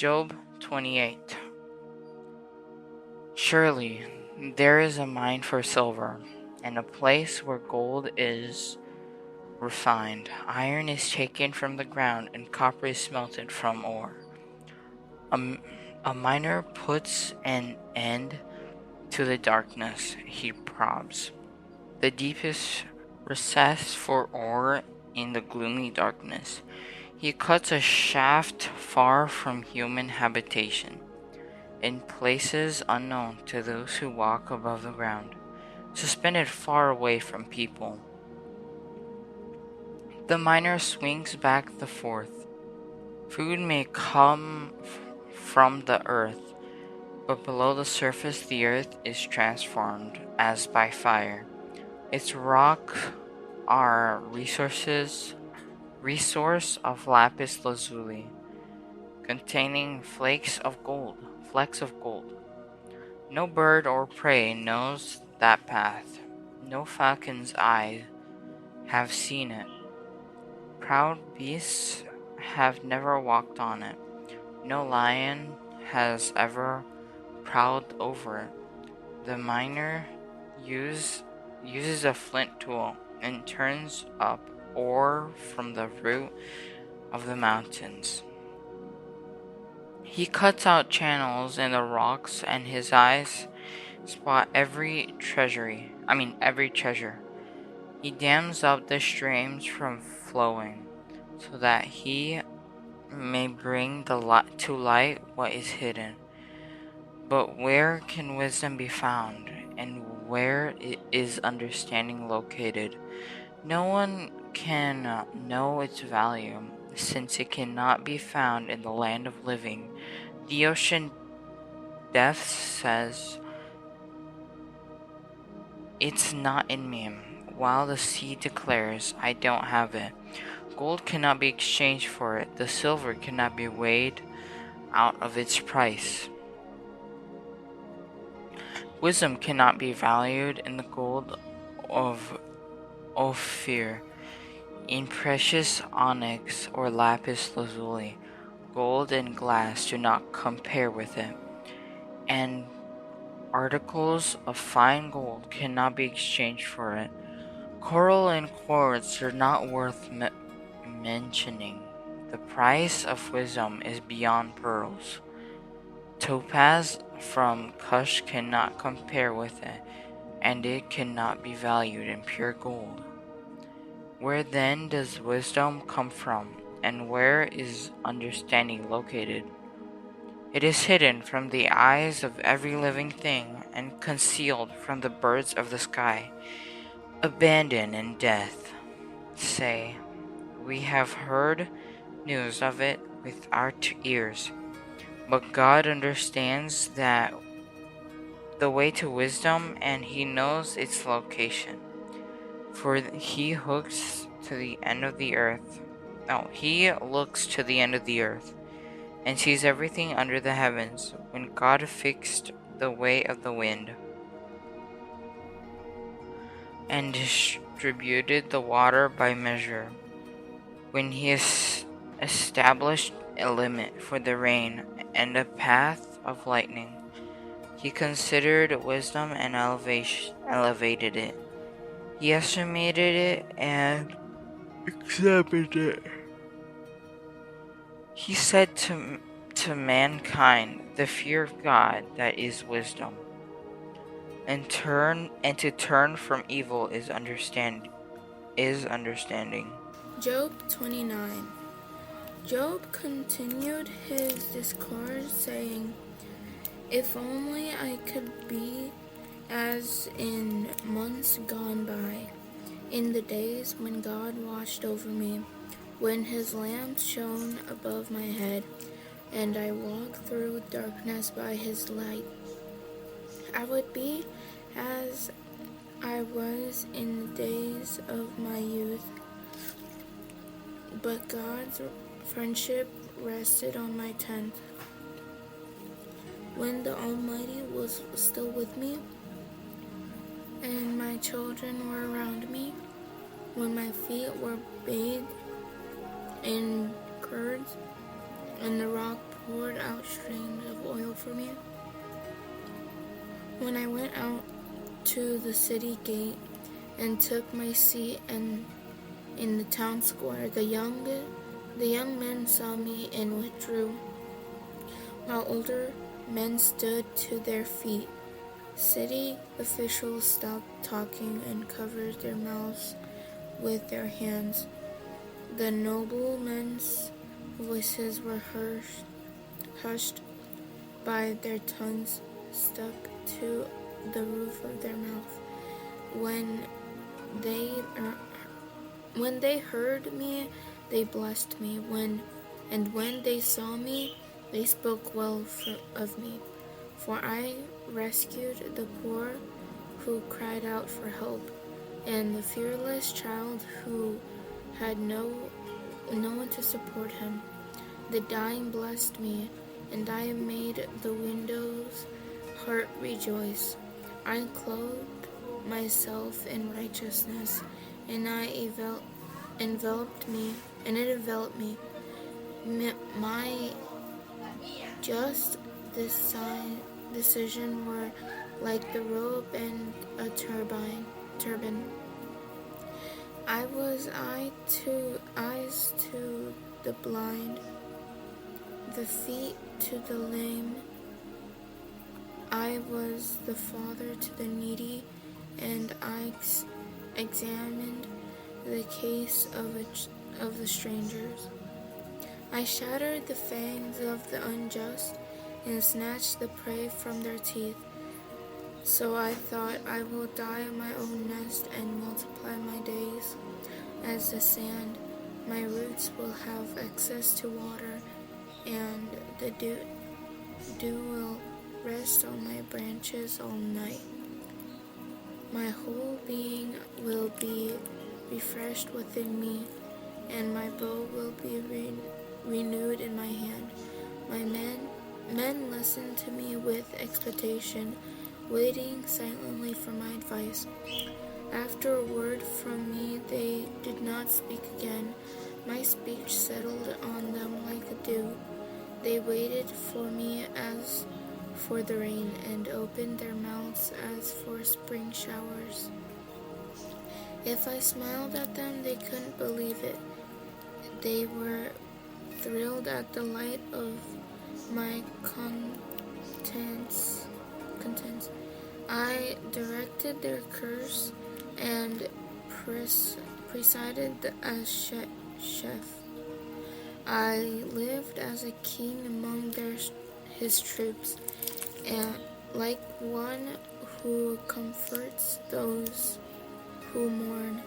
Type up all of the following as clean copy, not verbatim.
Job 28. Surely there is a mine for silver, and a place where gold is refined. Iron is taken from the ground, and copper is smelted from ore. A miner puts an end to the darkness he probes, the deepest recess for ore in the gloomy darkness. He cuts a shaft far from human habitation, in places unknown to those who walk above the ground, suspended far away from people. The miner swings back the fourth. Food may come from the earth, but below the surface the earth is transformed as by fire. Its rocks are resource of lapis lazuli, containing flakes of gold. No bird or prey knows that path. No falcon's eyes have seen it. Proud beasts have never walked on it. No lion has ever prowled over it. The miner uses a flint tool and turns up ore from the root of the mountains. He cuts out channels in the rocks, and his eyes spot every treasure. He dams up the streams from flowing, so that he may bring to light what is hidden. But where can wisdom be found, and where is understanding located? No one can know its value, since it cannot be found in the land of living. The ocean depth says, "It's not in me," while the sea declares, "I don't have it." Gold cannot be exchanged for it. The silver cannot be weighed out of its price. Wisdom cannot be valued in the gold of Ophir, in precious onyx or lapis lazuli. Gold and glass do not compare with it, and articles of fine gold cannot be exchanged for it. Coral and quartz are not worth mentioning. The price of wisdom is beyond pearls. Topaz from Cush cannot compare with it, and it cannot be valued in pure gold. Where then does wisdom come from, and where is understanding located? It is hidden from the eyes of every living thing, and concealed from the birds of the sky. Abandoned in death, say, "We have heard news of it with our ears." But God understands that the way to wisdom, and he knows its location. For he looks to the end of the earth. He looks to the end of the earth and sees everything under the heavens. When God fixed the way of the wind and distributed the water by measure, when he established a limit for the rain and a path of lightning, he considered wisdom and elevated it. He estimated it and examined it. He said to mankind, "The fear of God, that is wisdom, and to turn from evil is understanding." Job 29. Job continued his discourse, saying, "If only I could be as in months gone by, in the days when God watched over me, when his lamp shone above my head, and I walked through darkness by his light. I would be as I was in the days of my youth, but God's friendship rested on my tent. When the Almighty was still with me, and my children were around me, when my feet were bathed in curds, and the rock poured out streams of oil for me. When I went out to the city gate and took my seat in the town square, the young men saw me and withdrew, while older men stood to their feet. City officials stopped talking and covered their mouths with their hands. The noblemen's voices were hushed by their tongues stuck to the roof of their mouth. When they heard me, they blessed me. When they saw me, they spoke well of me. For I rescued the poor who cried out for help, and the fearless child who had no one to support him. The dying blessed me, and I made the widow's heart rejoice. I clothed myself in righteousness, and it enveloped me. My just decision were like the robe and a turban. I was eyes to the blind, the feet to the lame. I was the father to the needy, and I examined the case of the strangers. I shattered the fangs of the unjust and snatched the prey from their teeth. So I thought, I will die in my own nest and multiply my days as the sand. My roots will have access to water, and the dew will rest on my branches all night. My whole being will be refreshed within me, and my bow will be renewed in my hand. My men listen to me with expectation, waiting silently for my advice. After a word from me, they did not speak again. My speech settled on them like a dew. They waited for me as for the rain, and opened their mouths as for spring showers. If I smiled at them, they couldn't believe it. They were thrilled at the light of my contents. I directed their curse and presided as chef. I lived as a king among his troops, and like one who comforts those who mourn.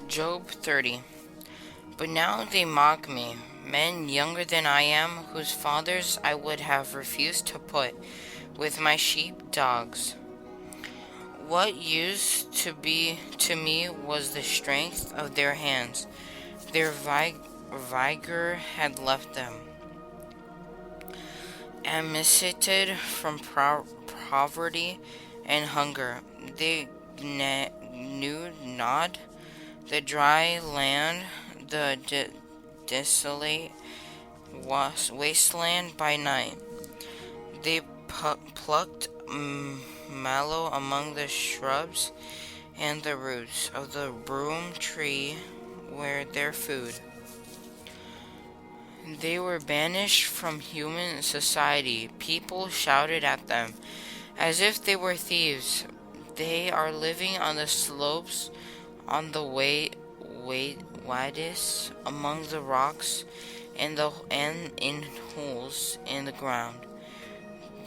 Job 30. But now they mock me, men younger than I am, whose fathers I would have refused to put with my sheep dogs. What used to be to me was the strength of their hands. Their vigor had left them. Emaciated from poverty and hunger, they knew not the dry land, the desolate wasteland by night. They plucked mallow among the shrubs, and the roots of the broom tree were their food. They were banished from human society. People shouted at them as if they were thieves. They are living on the slopes, on the wadis, among the rocks, and in holes in the ground.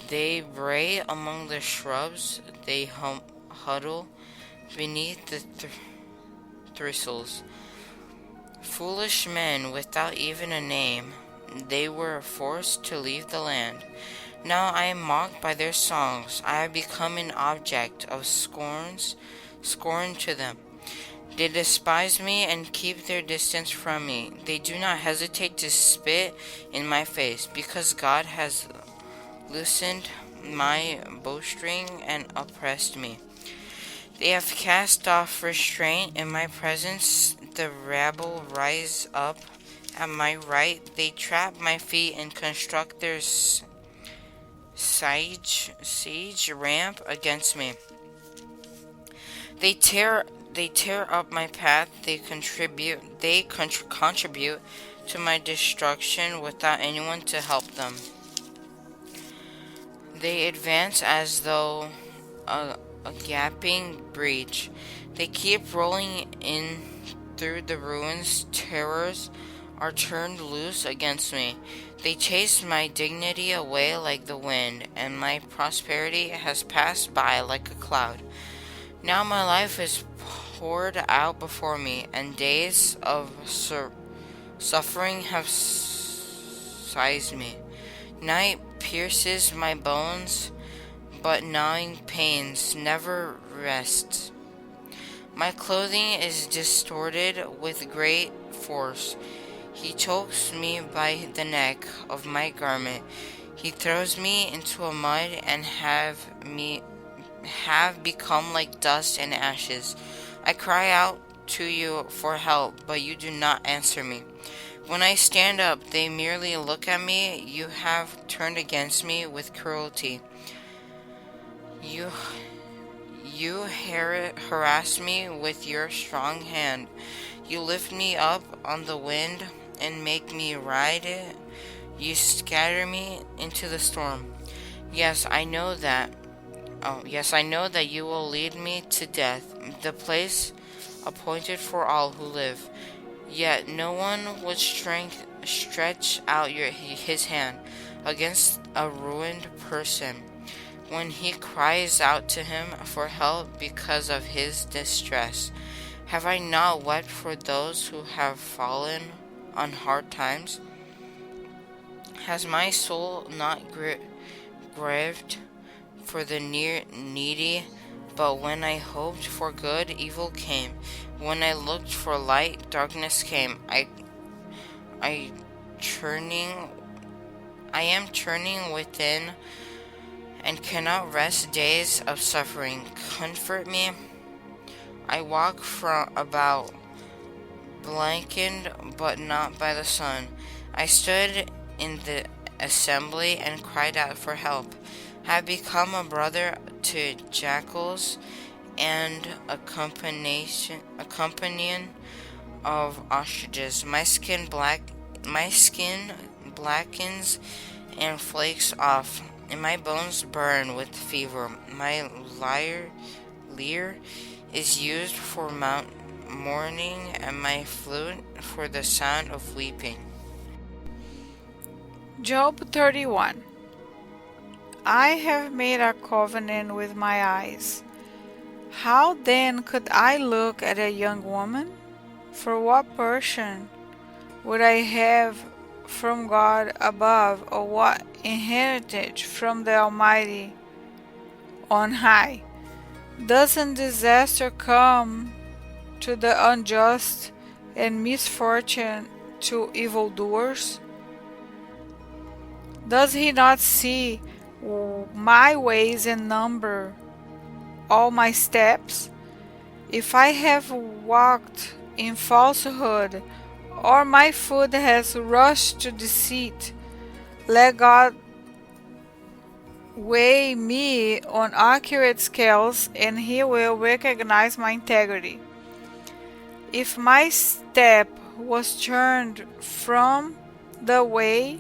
They bray among the shrubs. They huddle beneath the thistles. Foolish men without even a name. They were forced to leave the land. Now I am mocked by their songs. I have become an object of scorn to them. They despise me and keep their distance from me. They do not hesitate to spit in my face, because God has loosened my bowstring and oppressed me. They have cast off restraint in my presence. The rabble rise up At my right, they trap my feet and construct their siege ramp against me. They tear up my path. They contribute to my destruction without anyone to help them. They advance as though a gaping breach. They keep rolling in through the ruins. Terrors are turned loose against me. They chase my dignity away like the wind, and my prosperity has passed by like a cloud. Now my life is poured out before me, and days of suffering have seized me. Night pierces my bones, but gnawing pains never rest. My clothing is distorted with great force. He chokes me by the neck of my garment. He throws me into a mud and have become like dust and ashes. I cry out to you for help, but you do not answer me. When I stand up, they merely look at me. You have turned against me with cruelty. You harass me with your strong hand. You lift me up on the wind and make me ride it. You scatter me into the storm. Yes, I know that. I know that you will lead me to death, the place appointed for all who live. Yet no one would stretch out his hand against a ruined person when he cries out to him for help because of his distress. Have I not wept for those who have fallen on hard times? Has my soul not grieved for the needy? But when I hoped for good, evil came. When I looked for light, darkness came. I am turning within and cannot rest days of suffering. Comfort me. I walk about blackened, but not by the sun. I stood in the assembly and cried out for help. Have become a brother to jackals and a companion of ostriches. My skin blackens and flakes off, and my bones burn with fever. My lyre is used for mourning, and my flute for the sound of weeping. Job 31. I have made a covenant with my eyes. How then could I look at a young woman? For what portion would I have from God above, or what inheritance from the Almighty on high? Doesn't disaster come to the unjust and misfortune to evildoers? Does he not see my ways and number all my steps? If I have walked in falsehood, or my foot has rushed to deceit, let God weigh me on accurate scales, and he will recognize my integrity. If my step was turned from the way,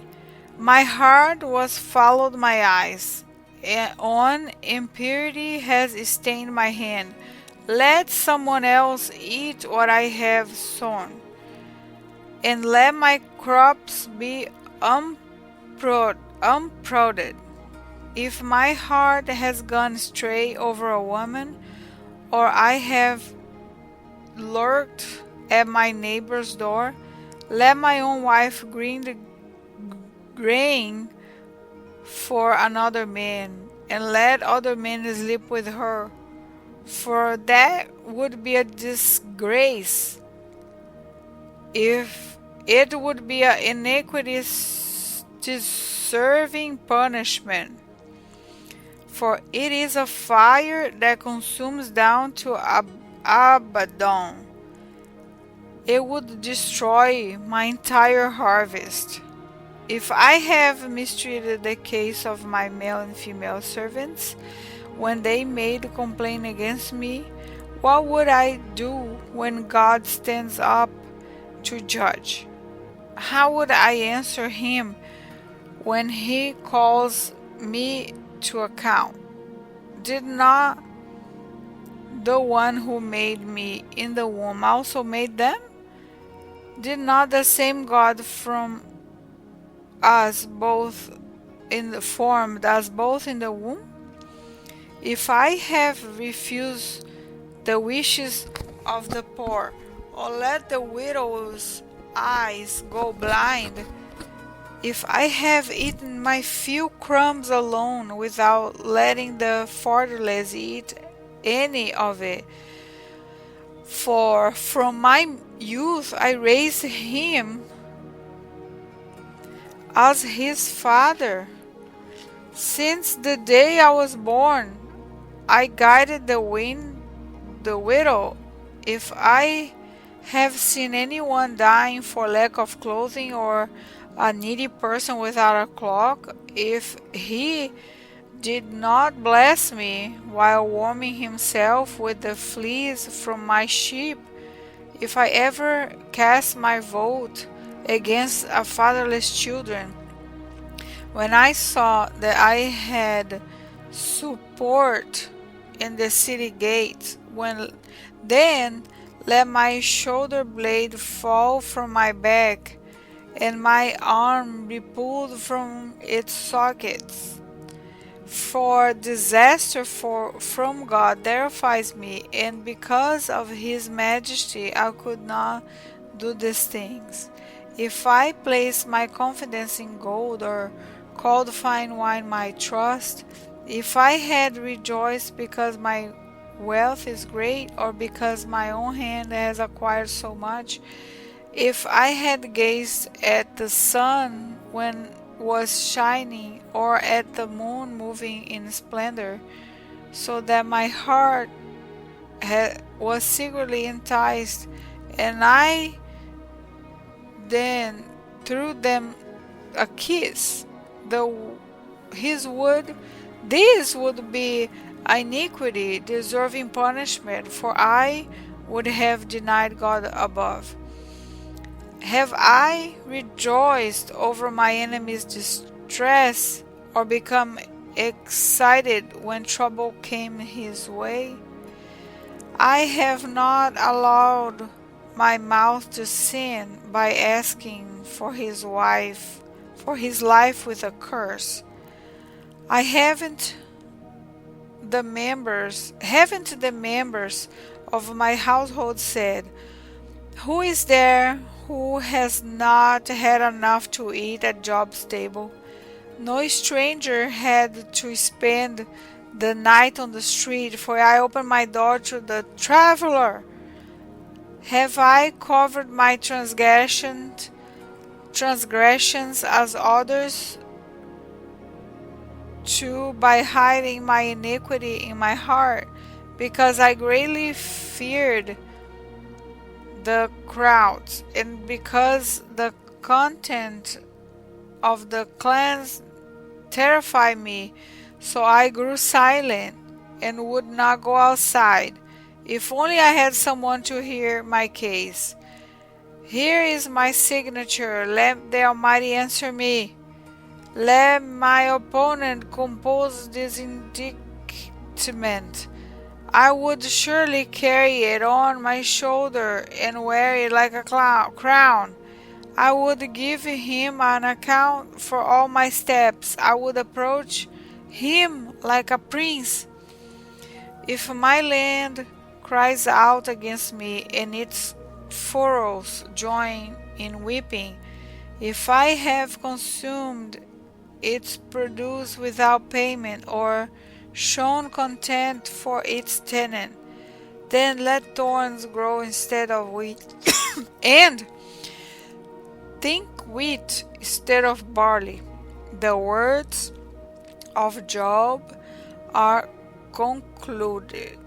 my heart was followed my eyes, and on impurity has stained my hand. Let someone else eat what I have sown, and let my crops be unprodded. If my heart has gone astray over a woman, or I have lurked at my neighbor's door, let my own wife grain for another man, and let other men sleep with her, for that would be a disgrace. If it would be an iniquity deserving punishment, for it is a fire that consumes down to Abaddon. it would destroy my entire harvest. If I have mistreated the case of my male and female servants when they made complaint against me, what would I do when God stands up to judge? How would I answer him when he calls me to account? Did not the one who made me in the womb also made them? Did not the same God formed us both in the womb? If I have refused the wishes of the poor, or let the widow's eyes go blind, if I have eaten my few crumbs alone without letting the fatherless eat any of it, for from my youth I raised him as his father. Since the day I was born, I guided the widow. If I have seen anyone dying for lack of clothing, or a needy person without a cloak, if he did not bless me while warming himself with the fleece from my sheep, if I ever cast my vote against a fatherless children, when I saw that I had support in the city gates, then let my shoulder blade fall from my back, and my arm be pulled from its sockets. For disaster from God terrifies me, and because of his majesty I could not do these things. If I place my confidence in gold, or called fine wine my trust, if I had rejoiced because my wealth is great, or because my own hand has acquired so much, if I had gazed at the sun when was shining, or at the moon moving in splendor, so that my heart was secretly enticed, and I then threw them a kiss, this would be iniquity deserving punishment, for I would have denied God above. Have I rejoiced over my enemy's distress, or become excited when trouble came his way? I have not allowed my mouth to sin by asking for his life with a curse. Haven't the members of my household said, "Who is there who has not had enough to eat at Job's table?" No stranger had to spend the night on the street, for I opened my door to the traveler. Have I covered my transgressions as others too, by hiding my iniquity in my heart, because I greatly feared the crowds, and because the content of the clans terrified me, so I grew silent and would not go outside. If only I had someone to hear my case. Here is my signature. Let the Almighty answer me. Let my opponent compose this indictment. I would surely carry it on my shoulder and wear it like a crown. I would give him an account for all my steps. I would approach him like a prince. If my land cries out against me, and its furrows join in weeping, if I have consumed its produce without payment, or shown contempt for its tenant, then let thorns grow instead of wheat, and think wheat instead of barley. The words of Job are concluded.